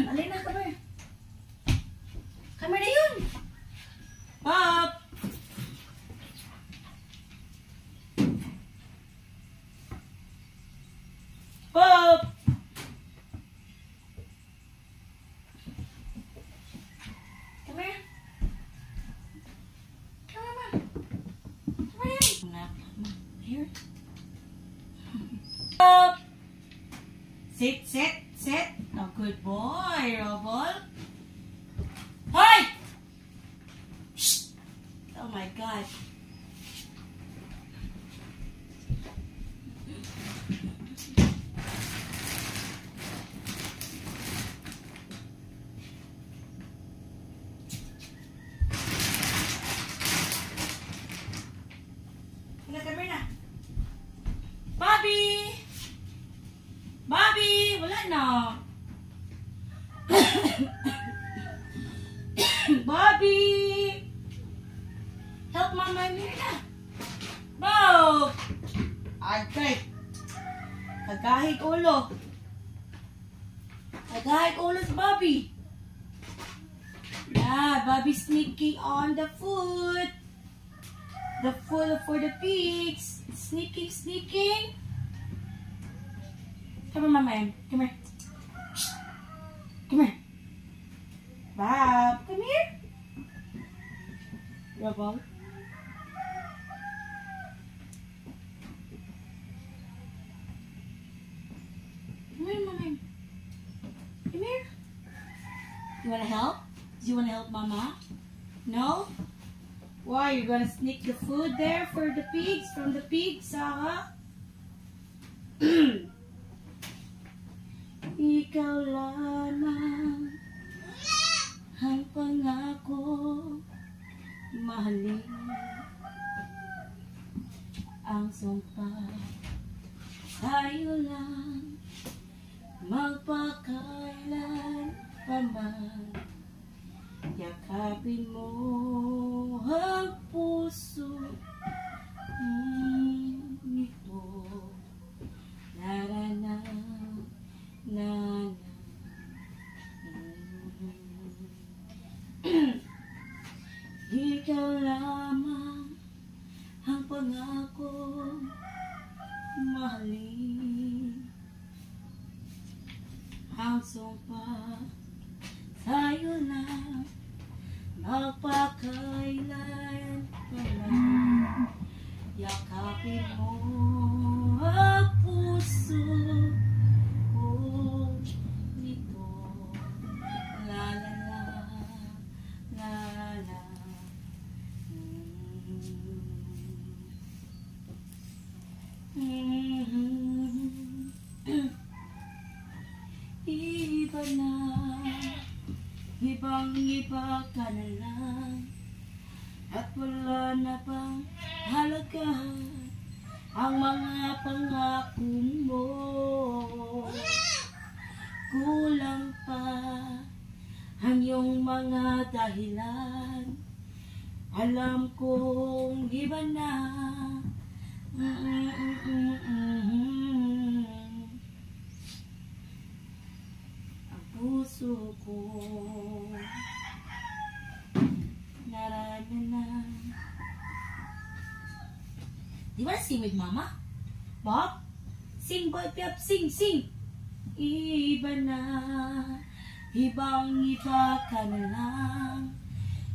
Alin na, come here. Come here na yun. Pop! Pop! Come here. Come on. Come here. Here. Pop! Sit, sit, sit. Oh, good boy, Robot. Hi! Shh! Oh my God. Come na. Bobby! Bobby! Wala na. Bobby! Help Mama Mirna. Bob! Okay. Kagahig ulo. Kagahig ulo si Bobby. Yeah, Bobby sneaking on the food. The food for the pigs. Sneaking, sneaking. Come here, Mama. Come here. Come here. Bob, come here. Robot. Come here, Mama. Come here. You wanna help? Do you wanna help Mama? No? Why? You're gonna sneak the food there for the pigs? From the pigs, huh? Ikaw lamang ang pangako mahalin ang sumpa tayo lang magpakailan paman yakapin mo ang puso nito narana na ikaw lamang ang pangako mahalin ang sumpa tayo lang magpakailan paman yakapin mo ang puso nito la la la la la iba na ibang iba ka na lang at wala na pang halaga ang mga pangako mo kulang pa ang iyong mga dahilan alam kong iba na ang puso ko narana na. Do you want to sing with Mama? Bob? Sing, boy, Piap, sing, sing. Iba na, ibang iba ka na lang,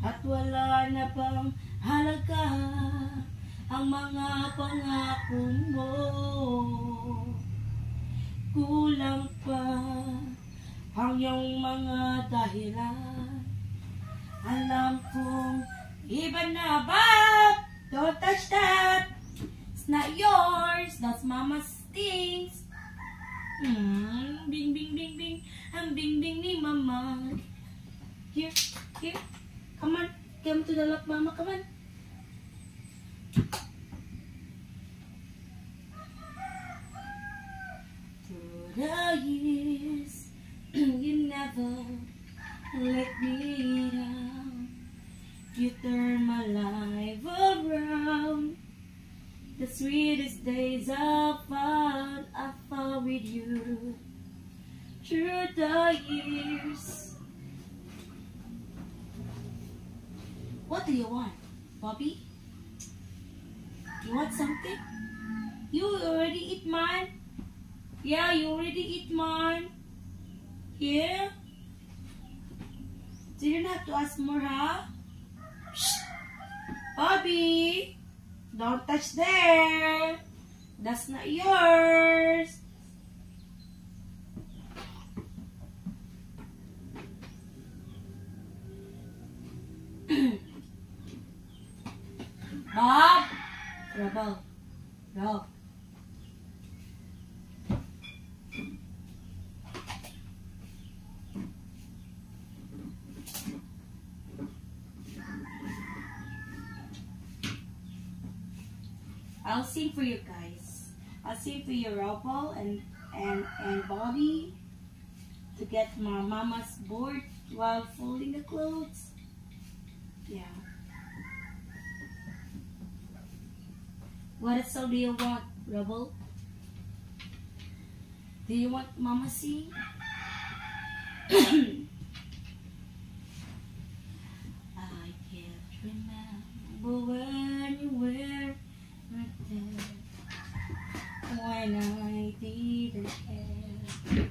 at wala na pang halaga ang mga pangako mo. Kulang pa ang iyong mga dahilan. Alam kong iba na. Bob! Don't touch that! It's not yours. That's Mama's things. Bing, bing, bing, bing. Ang bing, bing ni Mama. Here, here. Come on. Come to the lap, Mama. Come on. Through the years, you never let me down. You turn my life around. The sweetest days of our with you through the years. What do you want, Bobby? You want something? You already eat mine? Yeah, you already eat mine. Yeah? So you don't have to ask more, huh? Shh. Bobby! Don't touch there! That's not yours! Bob! Rebel. Go. I'll sing for you guys. I'll sing for you, Robel and Bobby, to get my mama's bored while folding the clothes. Yeah. What song do you want, Rebel? Do you want Mama sing? I can't remember when you were right there, when I didn't care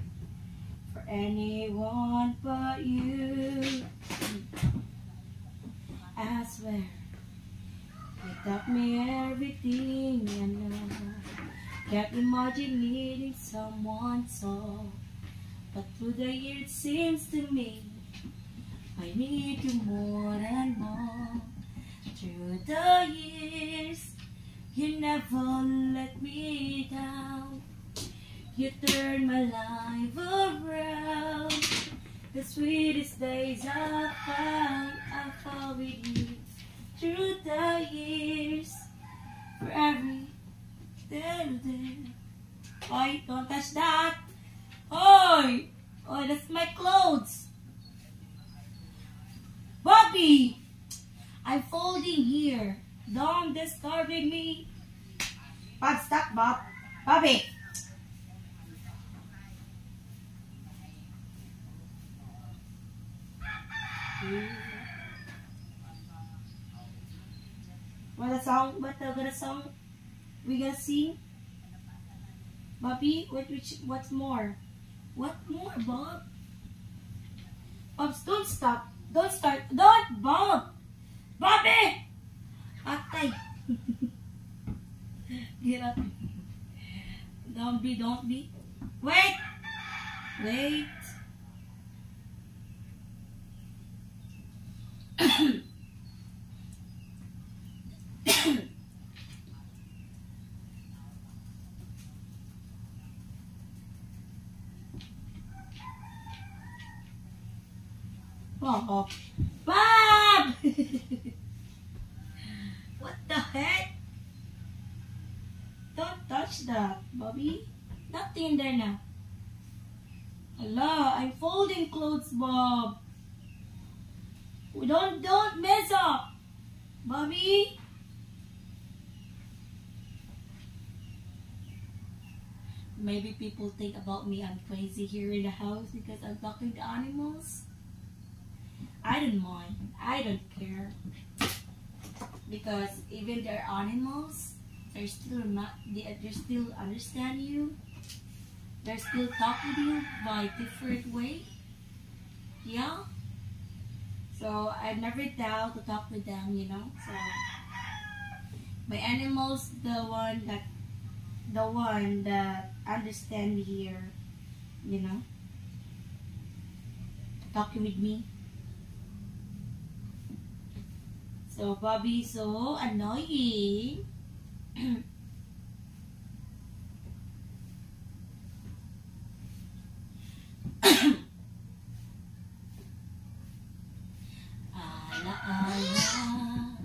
for anyone but you. I swear you taught me everything I know. Can't imagine needing someone so, but through the years it seems to me I need you more and more. Through the years you never let me down. You turned my life around. The sweetest days I found with you. Through the years, for every day. Oi, don't touch that. Oi, oi, that's my clothes. Bobby, I'm folding here. Don't disturb me. Bob, stop, Bob. Bobby. What a song? What the song we gonna sing? Bobby, what's more? What more, Bob? Bob, don't stop. Don't start. Don't, Bob. Bobby! Atay. Get up. Don't be. Wait. Wait. Bob! Bob! What the heck? Don't touch that, Bobby. Nothing in there now. Allah, I'm folding clothes, Bob. Don't mess up, Bobby. Maybe people think about me I'm crazy here in the house because I'm talking to animals. I don't mind. I don't care. Because even they're animals, they still understand you. They still talk with you by different way. Yeah. So I never doubt to talk with them, you know. So my animals, the one that understand me here, you know, talking with me. So Bobby, so annoying. Alaala ang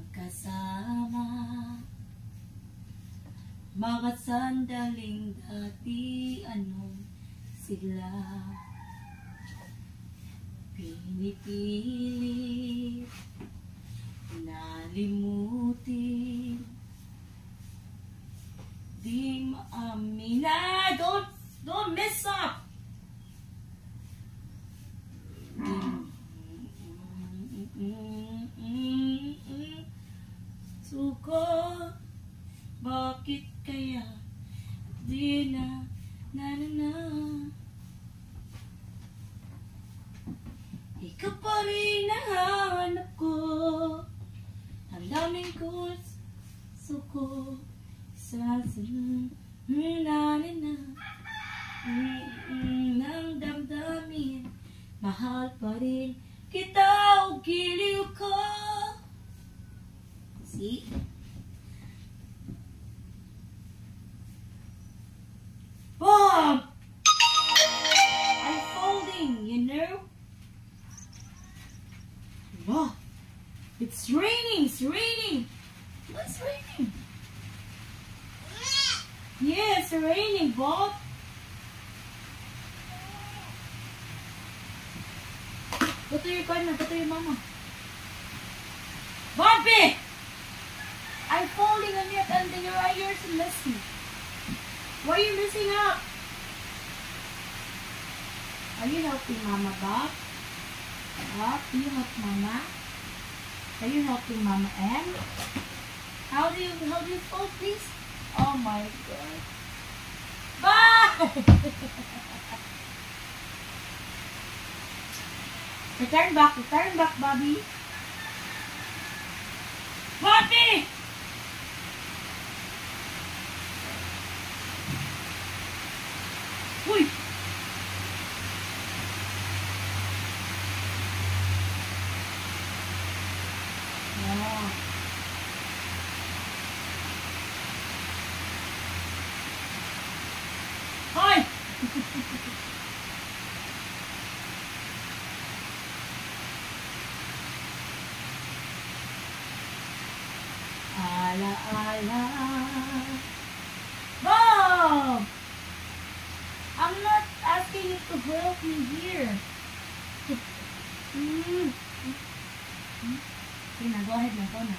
kasama, mga sandaling dati anong sila pinipilit, nalimutin, di na na na ng damdamin, mahal pa rin kita o giliw ko. See? Bob! I'm folding, you know? Wow! It's raining! It's raining! What's raining? Yeah, it's raining, Bob. Go to your partner. Go to your mama. Bobby! I'm folding on it and then your ears are messy. Why are you messing up? Are you helping Mama, Bob? Bob, do you help Mama? Are you helping Mama M? How do you fold this? Oh my God. Bye! Return back, Bobby. Bobby! Uy! Wow. Hoy! Ala. Bob! I'm not asking you to help me here. Okay na, go ahead na, go na.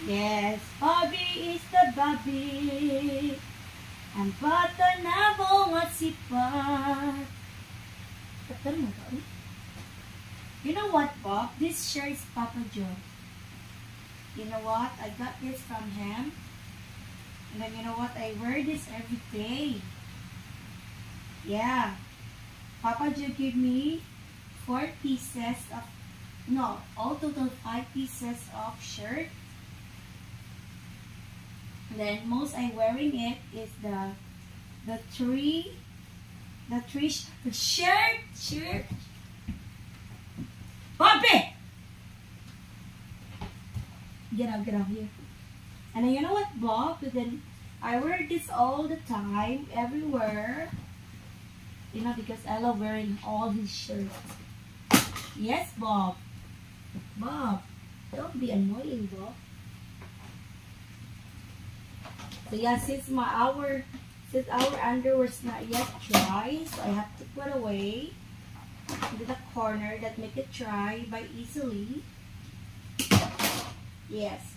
Yes, Bobby is the Bobby. Ang bata na bunga sipat. You know what, Bob? This shirt is Papa Joe. You know what? I got this from him. And then you know what? I wear this every day. Yeah. Papa Joe gave me 4 pieces of, no, all total 5 pieces of shirt. And then most I wearing it is the shirt. Bobby! Get out here. And then you know what, Bob? Then I wear this all the time, everywhere. You know, because I love wearing all his shirts. Yes, Bob. Bob, don't be annoying, Bob. So yeah, since our underwear is not yet dry, so I have to put away into the corner that make it dry by easily. Yes.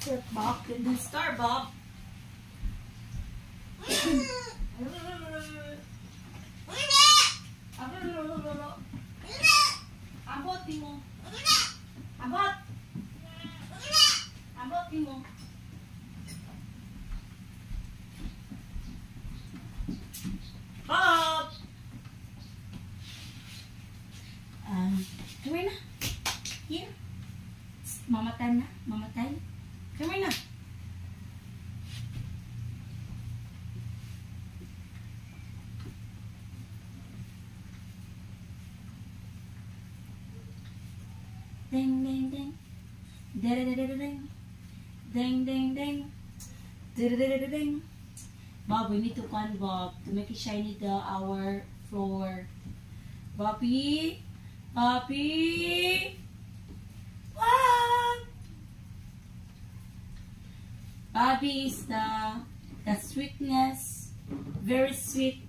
So Bob can do start, Bob. Abot mo. Bob! Come here na. Here. Mamatay na. Come here na. Ding, ding, ding. Da-da-da-da-ding. Ding, ding, ding. Da-da-da-da-ding. Bob, we need to clean Bob to make it shiny our floor. Bobby! Bob! Bobby is the sweetness, very sweet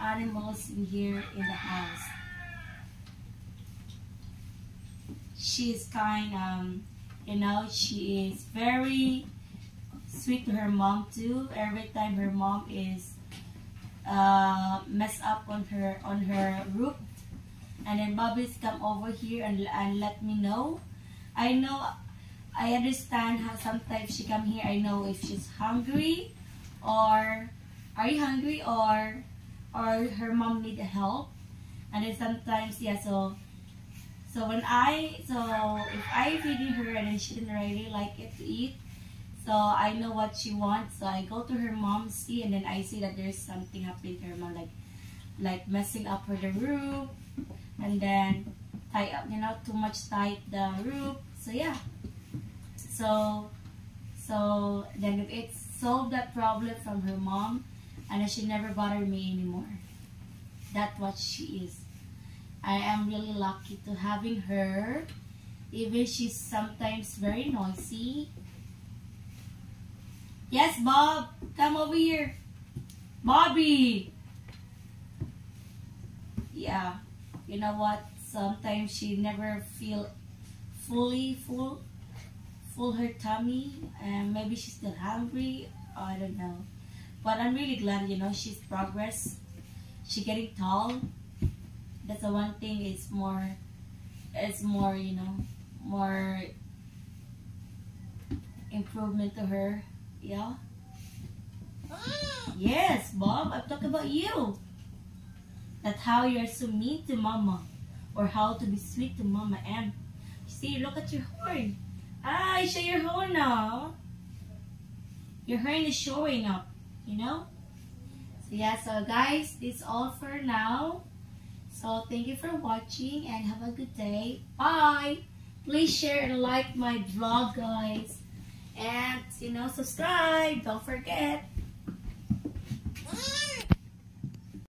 animals in here in the house. She is kind, she is very sweet to her mom too. Every time her mom is mess up on her roof, and then Bobby's come over here and let me know. I know I understand how sometimes she come here. I know if she's hungry, or are you hungry, or her mom need help. And then sometimes, yeah, so when if I feeding her and then she didn't really like it to eat, so I know what she wants. So I go to her mom, see, and then I see that there's something happening to her mom, like messing up her the roof, and then tie up, too much tight the roof. So yeah. So then it solved that problem from her mom, and then she never bothered me anymore. That's what she is. I am really lucky to having her, even she's sometimes very noisy. Yes, Bob, come over here. Bobby. Yeah, you know what? Sometimes she never feel full her tummy, and maybe she's still hungry. I don't know. But I'm really glad, she's progress. She getting tall. That's the one thing. It's more, more improvement to her. Yeah. Yes, Bob, I'm talking about you. That's how you're so mean to Mama, or how to be sweet to Mama. And see, look at your horn. Ah, show your horn now. Your horn is showing up, So yeah, so guys, this is all for now. So thank you for watching and have a good day. Bye. Please share and like my vlog, guys. And, subscribe. Don't forget.